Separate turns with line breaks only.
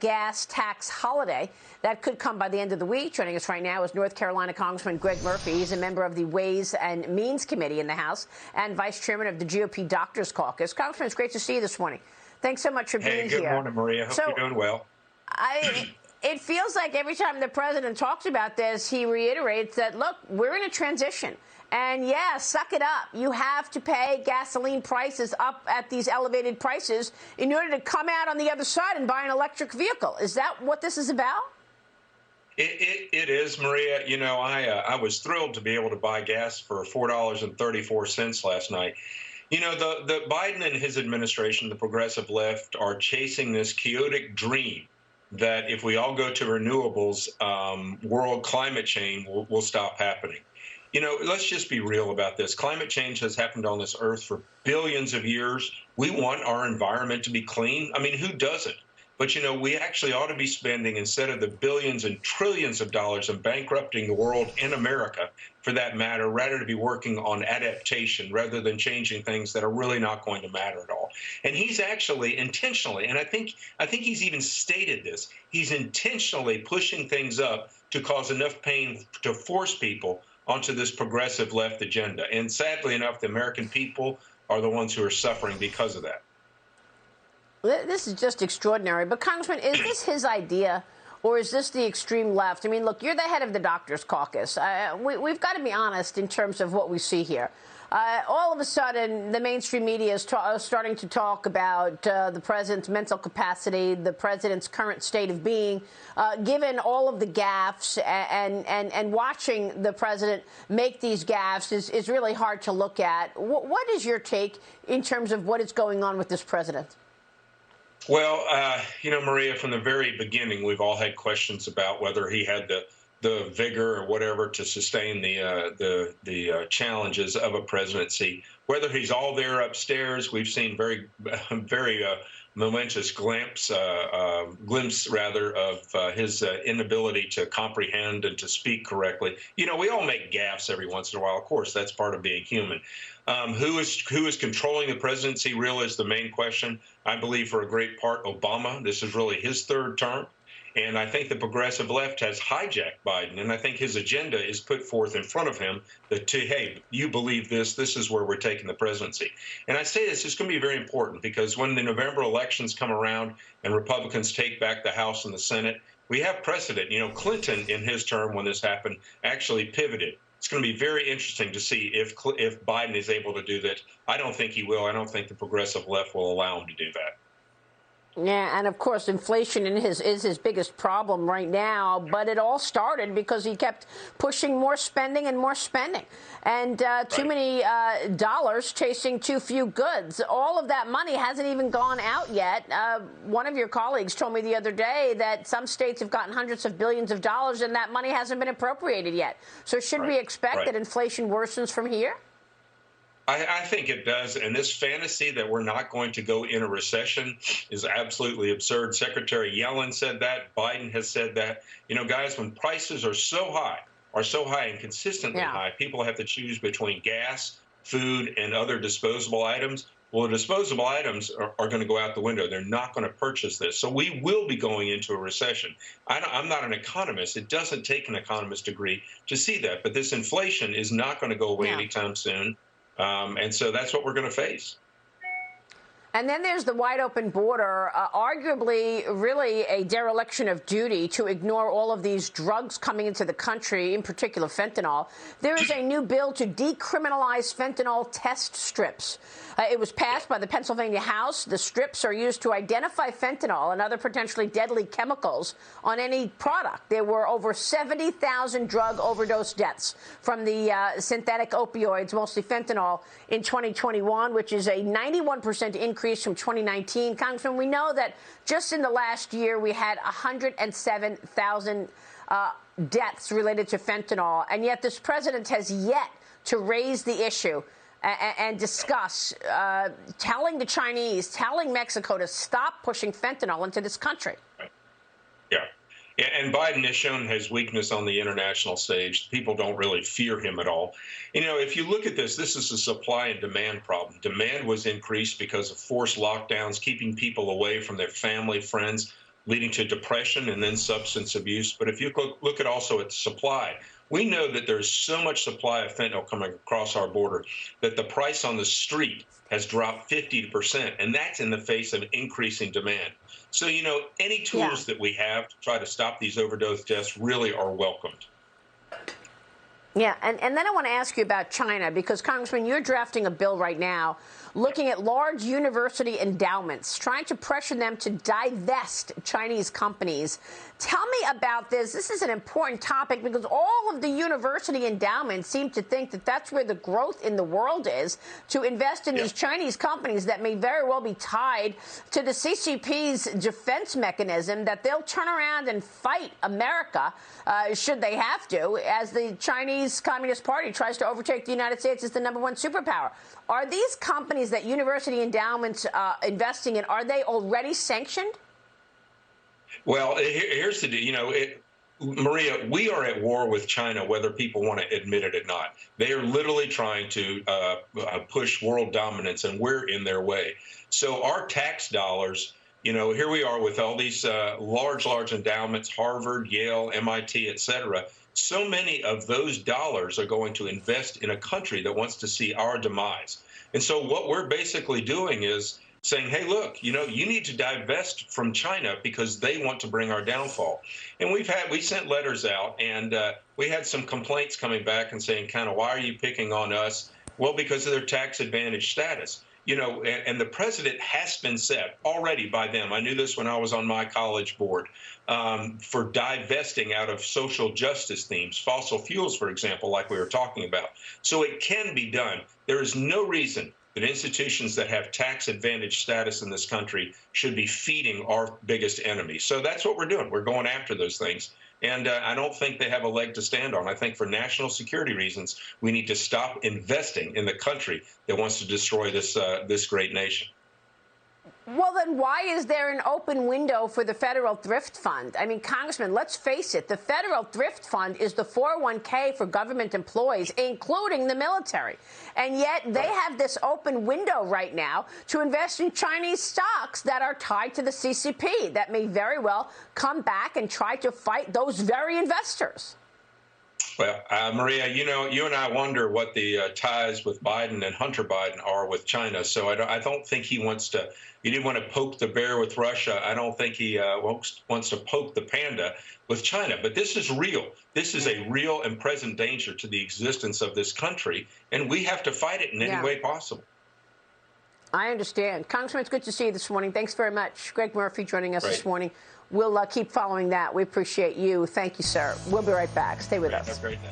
gas tax holiday that could come by the end of the week. Joining us right now is North Carolina Congressman Greg Murphy. He's a member of the Ways and Means Committee in the House and vice chairman of the GOP Doctors Caucus. Congressman, it's great to see you this morning. Thanks so much for being here.
Good morning, Maria. Hope you're doing well.
It feels like every time the president talks about this, he reiterates that, look, we're in a transition. And yeah, suck it up. You have to pay gasoline prices up at these elevated prices in order to come out on the other side and buy an electric vehicle. Is that what this is about?
It is, Maria. You know, I was thrilled to be able to buy gas for $4.34 last night. You know, the Biden and his administration, the progressive left, are chasing this chaotic dream that if we all go to renewables, world climate change will stop happening. You know, let's just be real about this. Climate change has happened on this earth for billions of years. We want our environment to be clean. I mean, who doesn't? But, you know, we actually ought to be spending, instead of the billions and trillions of dollars and bankrupting the world in America, for that matter, rather to be working on adaptation rather than changing things that are really not going to matter at all. And he's actually intentionally, and I think he's even stated this, he's intentionally pushing things up to cause enough pain to force people onto this progressive left agenda. And sadly enough, the American people are the ones who are suffering because of that.
This is just extraordinary. But, Congressman, is this his idea, or is this the extreme left? I mean, look, you're the head of the Doctors Caucus. We've got to be honest in terms of what we see here. All of a sudden, the mainstream media is starting to talk about the president's mental capacity, the president's current state of being, given all of the gaffes, and watching the president make these gaffes is really hard to look at. What is your take in terms of what is going on with this president?
Well, you know, Maria, from the very beginning, we've all had questions about whether he had the vigor or whatever to sustain the challenges of a presidency. Whether he's all there upstairs, we've seen very momentous glimpse of his inability to comprehend and to speak correctly. You know, we all make gaffes every once in a while. Of course, that's part of being human. Who is controlling the presidency really is the main question. I believe for a great part Obama. This is really his third term. And I think the progressive left has hijacked Biden. And I think his agenda is put forth in front of him that, hey, you believe this is where we're taking the presidency. And I say this is going to be very important because when the November elections come around and Republicans take back the House and the Senate, we have precedent. You know, Clinton in his term when this happened actually pivoted. It's going to be very interesting to see if Biden is able to do that. I don't think he will. I don't think the progressive left will allow him to do that.
Yeah, and of course, inflation is his biggest problem right now. But it all started because he kept pushing more spending and more spending, and too many dollars chasing too few goods. All of that money hasn't even gone out yet. One of your colleagues told me the other day that some states have gotten hundreds of billions of dollars, and that money hasn't been appropriated yet. So should we expect that inflation worsens from here?
I think it does. And this fantasy that we're not going to go in a recession is absolutely absurd. Secretary Yellen said that. Biden has said that. You know, guys, when prices are so high and consistently high, people have to choose between gas, food, and other disposable items. Well, the disposable items are going to go out the window. They're not going to purchase this. So we will be going into a recession. I'm not an economist. It doesn't take an economist degree to see that. But this inflation is not going to go away anytime soon. And so that's what we're going to face.
And then there's the wide open border, arguably really a dereliction of duty to ignore all of these drugs coming into the country, in particular fentanyl. There is a new bill to decriminalize fentanyl test strips. It was passed by the Pennsylvania House. The strips are used to identify fentanyl and other potentially deadly chemicals on any product. There were over 70,000 drug overdose deaths from the synthetic opioids, mostly fentanyl, in 2021, which is a 91% increase from 2019. Congressman, we know that just in the last year we had 107,000 deaths related to fentanyl, and yet this president has yet to raise the issue and discuss telling the Chinese, telling Mexico to stop pushing fentanyl into this country.
Yeah. Yeah, and Biden has shown his weakness on the international stage. People don't really fear him at all. You know, if you look at this is a supply and demand problem. Demand was increased because of forced lockdowns, keeping people away from their family, friends. leading to depression and then substance abuse. But if you look at also at supply, we know that there's so much supply of fentanyl coming across our border that the price on the street has dropped 50%, and that's in the face of increasing demand. So, you know, any tools that we have to try to stop these overdose deaths really are welcomed.
Yeah, and then I want to ask you about China, because, Congressman, you're drafting a bill right now looking at large university endowments, trying to pressure them to divest Chinese companies. Tell me about this. This is an important topic because all of the university endowments seem to think that that's where the growth in the world is, to invest in these Chinese companies that may very well be tied to the CCP's defense mechanism, that they'll turn around and fight America, should they have to, as the Chinese Communist Party tries to overtake the United States as the #1 superpower. Are these companies that university endowments investing in, are they already sanctioned?
Well, here's the deal. You know, Maria, we are at war with China, whether people want to admit it or not. They are literally trying to push world dominance, and we're in their way. So our tax dollars, you know, here we are with all these large endowments, Harvard, Yale, MIT, et cetera. So many of those dollars are going to invest in a country that wants to see our demise. And so what we're basically doing is saying, hey, look, you know, you need to divest from China because they want to bring our downfall. And we sent letters out, and we had some complaints coming back and saying, kind of, why are you picking on us? Well, because of their tax advantage status. You know, and the precedent has been set already by them. I knew this when I was on my college board, for divesting out of social justice themes, fossil fuels, for example, like we were talking about. So it can be done. There is no reason that institutions that have tax advantage status in this country should be feeding our biggest enemy. So that's what we're doing. We're going after those things. And I don't think they have a leg to stand on. I think for national security reasons, we need to stop investing in the country that wants to destroy this great nation.
Well, then why is there an open window for the federal thrift fund? I mean, Congressman, let's face it. The federal thrift fund is the 401k for government employees, including the military. And yet they have this open window right now to invest in Chinese stocks that are tied to the CCP that may very well come back and try to fight those very investors.
Well, Maria, you know, you and I wonder what the ties with Biden and Hunter Biden are with China. So I don't think he wants to. He didn't want to poke the bear with Russia. I don't think he wants to poke the panda with China. But this is real. This is a real and present danger to the existence of this country, and we have to fight it in any way possible.
I understand. Congressman, it's good to see you this morning. Thanks very much. Greg Murphy joining us this morning. We'll keep following that. We appreciate you. Thank you, sir. We'll be right back. Stay with us.
Have a great day.